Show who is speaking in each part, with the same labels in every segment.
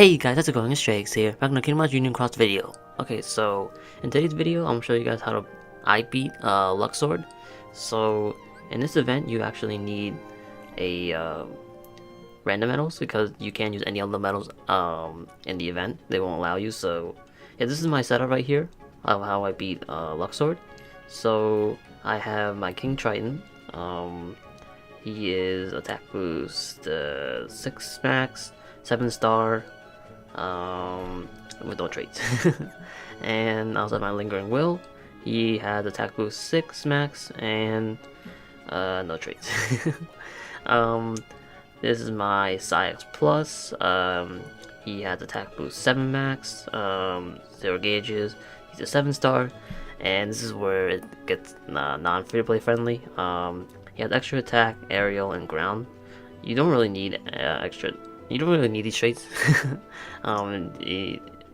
Speaker 1: Hey guys, how's it going? It's Trieyx here, back in the Kingdom Hearts Union Cross video. Okay, so in today's video, I'm gonna show you guys how to beat Luxord. So in this event, you actually need a random medals because you can't use any other medals in the event. They won't allow you. So yeah, this is my setup right here of how I beat Luxord. So I have my King Triton. He is attack boost 6 max, 7 star. With no traits. And I also have my Lingering Will. He has attack boost 6 max and no traits. This is my Trieyx Plus. He has attack boost 7 max, 0 gauges. He's a 7 star, and this is where it gets non-free-to-play friendly. He has extra attack, aerial, and ground. You don't really need You don't really need these traits. I'm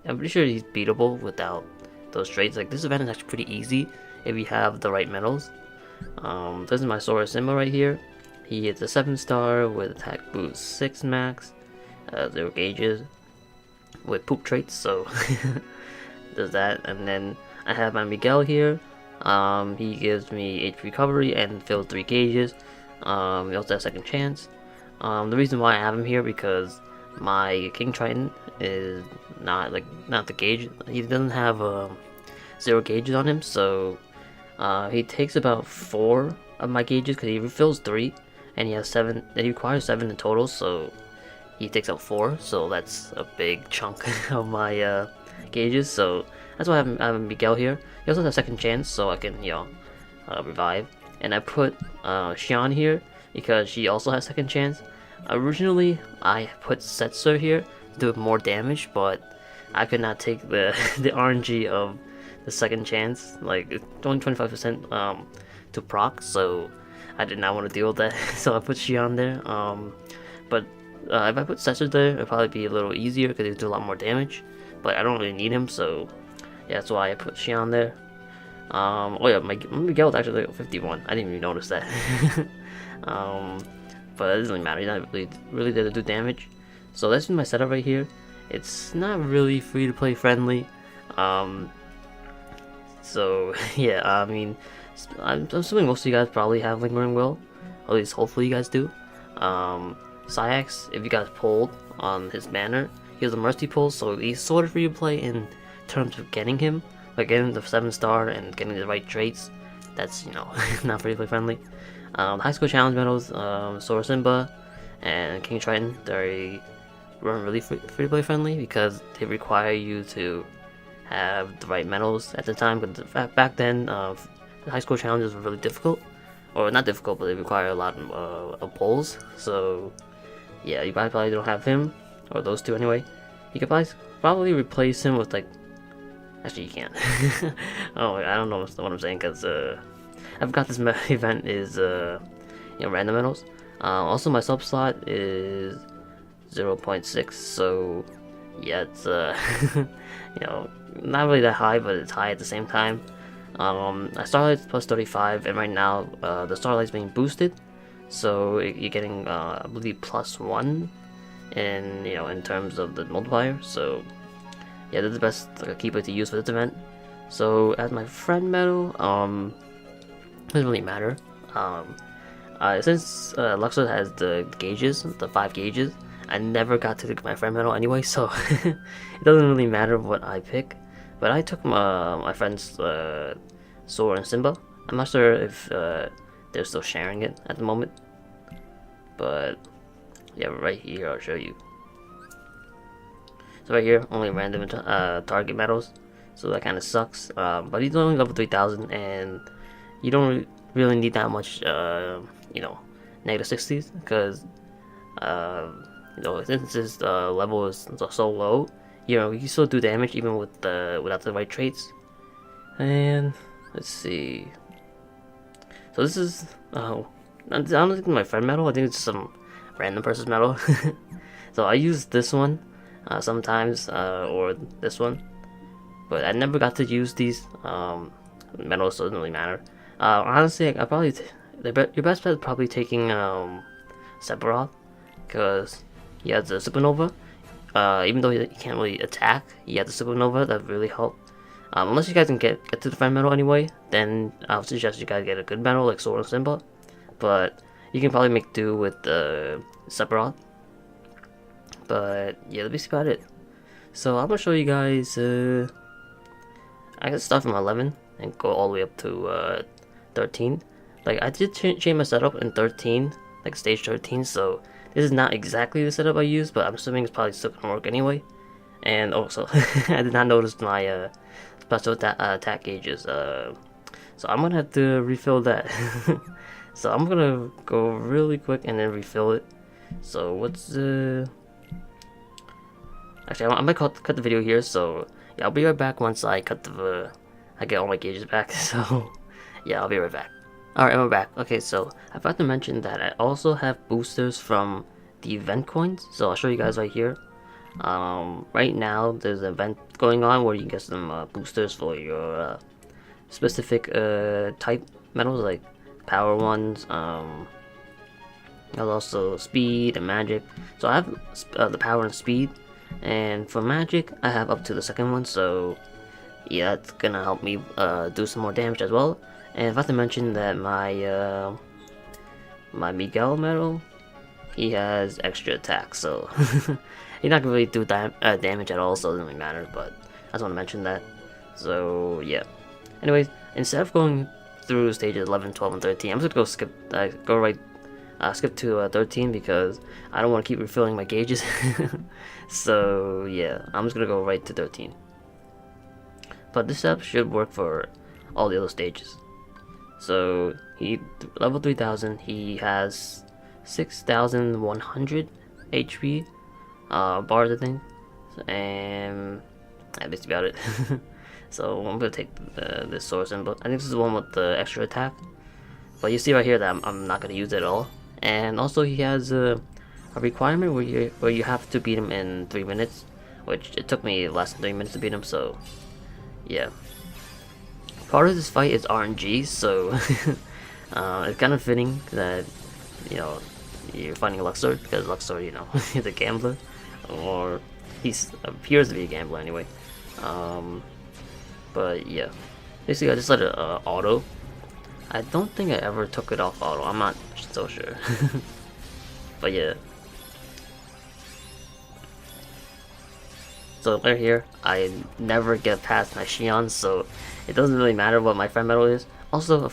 Speaker 1: pretty sure he's beatable without those traits. Like, this event is actually pretty easy if you have the right medals. This is my Sora Simba right here. He is a 7 star with attack boost 6 max, 0 gauges, with poop traits, so does that. And then I have my Miguel here. He gives me HP recovery and fills 3 gauges. He also has second chance. The reason why I have him here because my King Triton is not the gauge. He doesn't have 0 gauges on him, so he takes about 4 of my gauges because he refills 3, and he has 7. He requires 7 in total, so he takes out 4. So that's a big chunk of my gauges. So that's why I have Miguel here. He also has second chance, so I can revive. And I put Xian here because she also has second chance. Originally, I put Setzer here to do more damage, but I could not take the the RNG of the second chance. Like, it's only 25% to proc, so I did not want to deal with that. So I put Xian there. But if I put Setzer there, it'd probably be a little easier because he'd do a lot more damage. But I don't really need him, so yeah, that's why I put Xian there. Oh yeah, my Miguel is actually like 51. I didn't even notice that. But it doesn't really matter. He's not really there to do damage. So that's my setup right here. It's not really free to play friendly. So yeah, I mean, I'm assuming most of you guys probably have Lingering Will. At least hopefully you guys do. Trieyx, if you guys pulled on his banner, he has a Mercy pull, so he's sort of free to play in terms of getting him, like getting the 7 star and getting the right traits. That's, not free to play friendly. High school challenge medals, Sora Simba and King Triton, they weren't really free to play friendly because they require you to have the right medals at the time. But back then, the high school challenges were really difficult, or not difficult, but they require a lot of pulls. So yeah, you guys probably don't have him, or those two anyway. You could probably replace him with actually you can't. Oh, I don't know what I'm saying because I forgot this event is random medals. Also, my sub slot is 0.6, so yeah, it's not really that high, but it's high at the same time. Starlight's plus 35, and right now the Starlight's being boosted, so you're getting I believe +1 in terms of the multiplier. So yeah, that's the best keeper to use for this event. So as my friend medal, doesn't really matter. Since Luxord has the gauges, the 5 gauges, I never got to my friend medal anyway, so it doesn't really matter what I pick. But I took my friend's Sora and Simba. I'm not sure if they're still sharing it at the moment, but yeah, right here I'll show you. So right here, only random target medals, so that kind of sucks. But he's only level 3000, and you don't really need that much, negative 60s, because since his level is so low, you can still do damage even with without the right traits. And let's see. So this is I don't think my friend medal. I think it's some random person's medal. So I use this one sometimes, or this one, but I never got to use these medals, so it doesn't really matter. Honestly, I probably your best bet is probably taking Sephiroth, because he has the Supernova. even though he can't really attack, he has the supernova that really help. Unless you guys can get to the friend medal anyway, then I would suggest you guys get a good medal like Sword and Simba. But you can probably make do with the Sephiroth. But yeah, that's basically about it. So I'm gonna show you guys. I can start from 11 and go all the way up to 13. Like I did change my setup in 13, like stage 13. So this is not exactly the setup I use, but I'm assuming it's probably still gonna work anyway. And also, I did not notice my special attack gauges. So I'm gonna have to refill that. So I'm gonna go really quick and then refill it. So what's the... Actually, I'm gonna cut the video here. So yeah, I'll be right back once I I get all my gauges back. So yeah, I'll be right back. Alright, we're back. Okay, so I forgot to mention that I also have boosters from the event coins. So I'll show you guys right here. Right now there's an event going on where you can get some boosters for your specific type medals, like power ones, and also speed and magic. So I have the power and speed, and for magic I have up to the second one, so yeah, that's gonna help me do some more damage as well. And I forgot to mention that my my Miguel medal, he has extra attack, so he's not gonna really do damage at all, so it doesn't really matter, but I just want to mention that. So yeah, anyways, instead of going through stages 11, 12, and 13, I'm just gonna skip to 13 because I don't want to keep refilling my gauges. So yeah, I'm just gonna go right to 13. But this setup should work for all the other stages. So he level 3000, he has 6100 HP bars, I think, and that's basically about it. So I'm gonna take this sword symbol. I think this is the one with the extra attack, but you see right here that I'm not gonna use it at all. And also he has a requirement where you have to beat him in 3 minutes, which it took me less than 3 minutes to beat him. So yeah, part of this fight is RNG, so it's kind of fitting that, you know, you're fighting Luxord, because Luxord, you know, is a gambler, or he appears to be a gambler anyway. But yeah, basically I just let it auto. I don't think I ever took it off auto, I'm not so sure. But yeah. So right here, I never get past my Xion, so it doesn't really matter what my friend medal is. Also,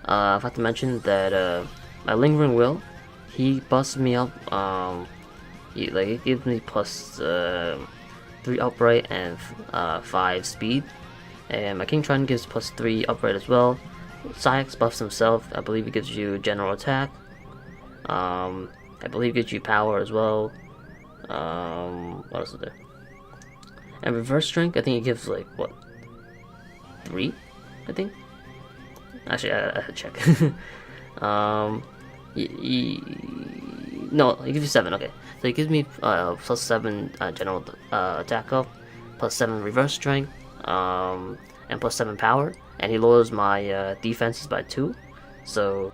Speaker 1: I have to mention that my Lingering Will, he busts me up. It gives me plus 3 upright and 5 speed, and my King Trident gives plus 3 upright as well. Trieyx buffs himself. I believe it gives you general attack. I believe it gives you power as well. What else is there? And reverse strength, I think it gives like what, 3? I think. Actually, I had to check. No, it gives you 7. Okay, so it gives me plus 7 general attack up, plus 7 reverse strength, and plus 7 power. And he lowers my defenses by 2. So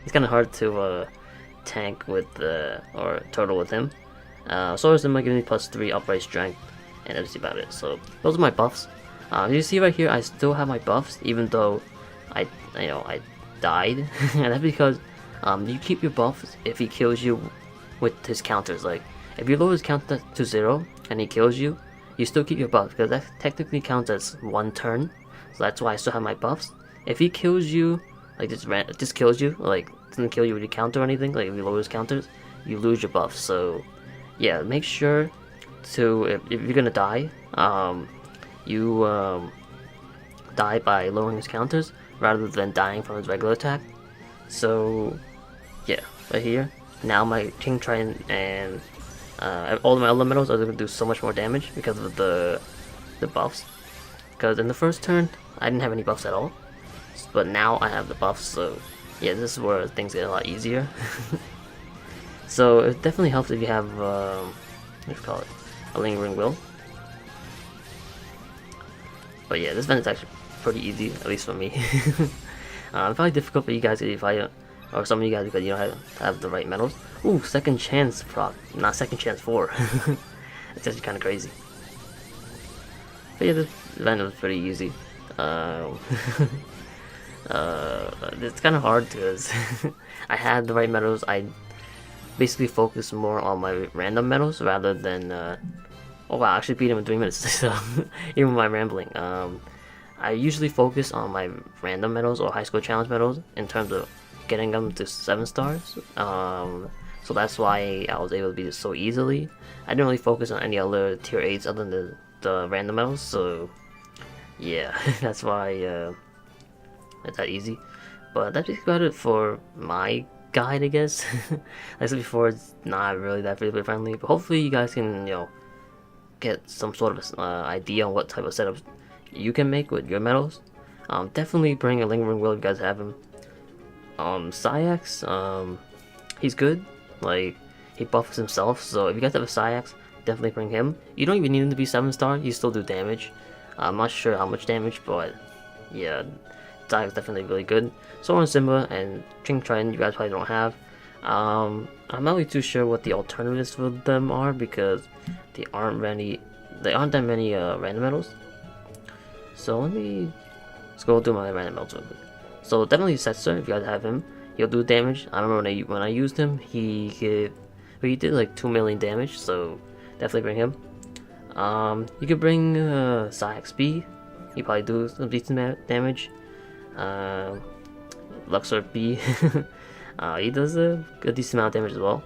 Speaker 1: it's kind of hard to tank with or turtle with him. Sword Symbol gives me plus 3 upright strength, and that's about it. So those are my buffs. You see right here, I still have my buffs even though I died, and that's because you keep your buffs if he kills you with his counters. Like if you lower his counter to 0 and he kills you, you still keep your buffs because that technically counts as 1 turn. So that's why I still have my buffs. If he kills you, like just kills you, like doesn't kill you with your counter or anything, like if you lower his counters, you lose your buffs. So yeah, make sure to, if you're gonna die, you die by lowering his counters rather than dying from his regular attack. So yeah, right here, now my King Trident and all of my elementals are gonna do so much more damage because of the buffs. Because in the first turn, I didn't have any buffs at all, but now I have the buffs. So yeah, this is where things get a lot easier. So it definitely helps if you have let's call it a Lingering Will. But yeah, this event is actually pretty easy, at least for me. Probably difficult for you guys if or some of you guys because you don't have the right medals. Ooh, second chance proc, not second chance 4. It's actually kind of crazy. But yeah, this event was pretty easy. Um, it's kind of hard because I had the right medals. I basically focused more on my random medals rather than. Oh wow, I actually beat him in 3 minutes. So even with my rambling, I usually focus on my random medals or high school challenge medals in terms of getting them to 7 stars. So that's why I was able to beat it so easily. I didn't really focus on any other tier 8s other than the random medals. So yeah, that's why it's that easy. But that's basically about it for my guide, I guess. Like I said before, it's not really that free-to-play friendly, but hopefully you guys can, get some sort of idea on what type of setups you can make with your medals. Definitely bring a Lingering Will if you guys have him. Trieyx, he's good. Like, he buffs himself, so if you guys have a Trieyx, definitely bring him. You don't even need him to be 7-star, you still do damage. I'm not sure how much damage, but yeah, Trieyx is definitely really good. Soren Simba and Ching Trident you guys probably don't have. I'm not really too sure what the alternatives for them are because they aren't that many random medals. So let me scroll through my random medals real quick. So definitely Setzer, if you guys have him, he'll do damage. I remember when I used him, he did like 2 million damage, so definitely bring him. You could bring Trieyx B, he probably do some decent damage. Luxord B, he does a decent amount of damage as well.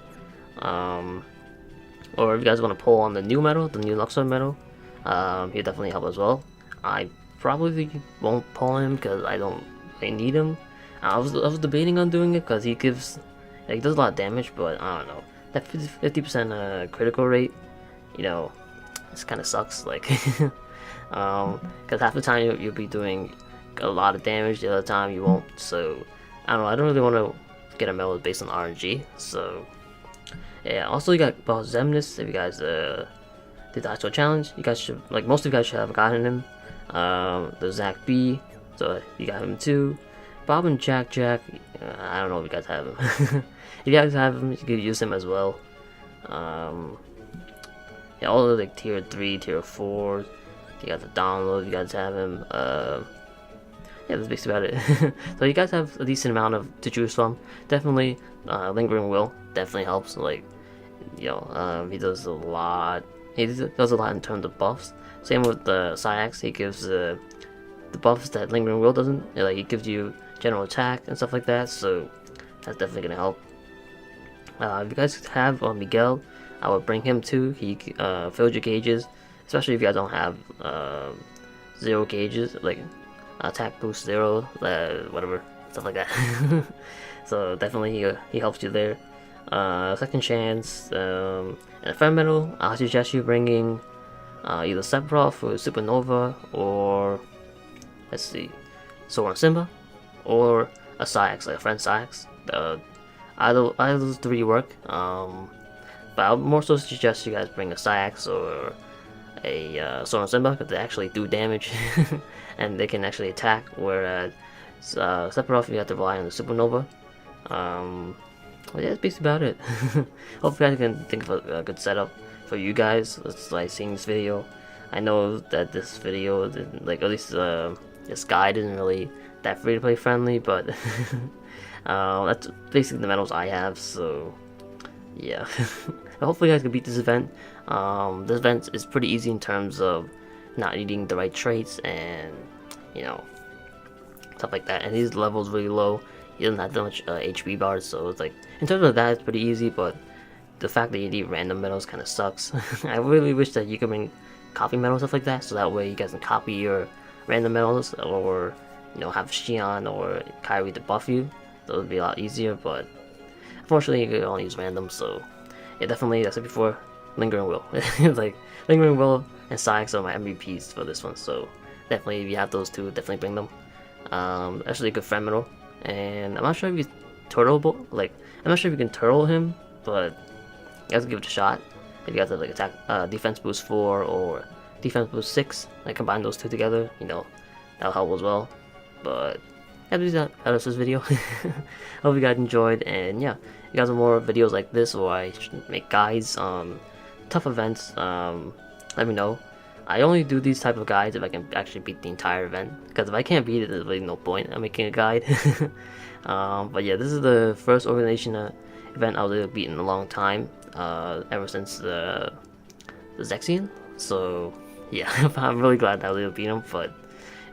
Speaker 1: Or if you guys want to pull on the new medal, the new Luxord medal, he'll definitely help as well. I probably won't pull him because I don't really need him. I was debating on doing it because he does a lot of damage, but I don't know. That 50% critical rate, this kind of sucks. Like, because half the time you'll be doing a lot of damage, the other time you won't. So I don't know. I don't really want to get a medal based on RNG. So yeah. Also, you got Zemnis. If you guys did the actual challenge, you guys should, like, most of you guys should have gotten him. There's Zach B, so you got him too. Bob and Jack, I don't know if you guys have him. If you guys have him, you can use him as well. Yeah, all the like tier 3, tier 4. You got the download, you guys have him. Yeah, that's basically about it. So you guys have a decent amount to choose from. Definitely, Lingering Will definitely helps. Like, he does a lot. He does a lot in terms of buffs. Same with the Trieyx, he gives the buffs that Lingering Will doesn't. Like, he gives you general attack and stuff like that, so that's definitely gonna help. If you guys have Miguel, I would bring him too. He fills your gauges, especially if you guys don't have 0 gauges, like attack boost 0, whatever, stuff like that. So definitely he helps you there. Second chance, and a friend medal, I suggest you bringing either Sephiroth or Supernova, or let's see, Soren Simba, or a Trieyx, like a friend Trieyx. Either of those 3 work. But I would more so suggest you guys bring a Trieyx or a Soren Simba because they actually do damage and they can actually attack. Whereas Sephiroth, you have to rely on the Supernova. But yeah, that's basically about it. Hopefully, you guys can think of a good setup for you guys. It's like seeing this video. I know that this video, like, at least this guide isn't really that free-to-play friendly, but that's basically the medals I have. So yeah, hopefully you guys can beat this event. This event is pretty easy in terms of not needing the right traits and stuff like that. And his level's really low. He doesn't have that much HP bars, so it's like, in terms of that, it's pretty easy. But the fact that you need random medals kind of sucks. I really wish that you could bring copy medals, stuff like that, so that way you guys can copy your random medals, or have Xion or Kyrie to buff you. That would be a lot easier, but unfortunately you can only use random. So yeah, definitely, as I said before, Lingering Will. Like, Lingering Will and Trieyx are my MVPs for this one, so definitely if you have those 2, definitely bring them. Actually a good friend medal, and I'm not sure if he's turtleable. Like, I'm not sure if you can turtle him, but you guys can give it a shot. If you guys have like attack, defense boost 4 or defense boost 6, like combine those 2 together, that'll help as well. But yeah, that's this video. Hope you guys enjoyed, and yeah, if you guys want more videos like this, or I make guides on tough events, let me know. I only do these type of guides if I can actually beat the entire event, because if I can't beat it, there's really no point in making a guide. But yeah, this is the first Organization event I was able to beat in a long time, ever since the XIII. So yeah, I'm really glad that I was able to beat him. But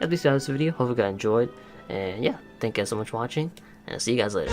Speaker 1: as we started this video, hope you guys enjoyed, and yeah, thank you guys so much for watching, and I'll see you guys later.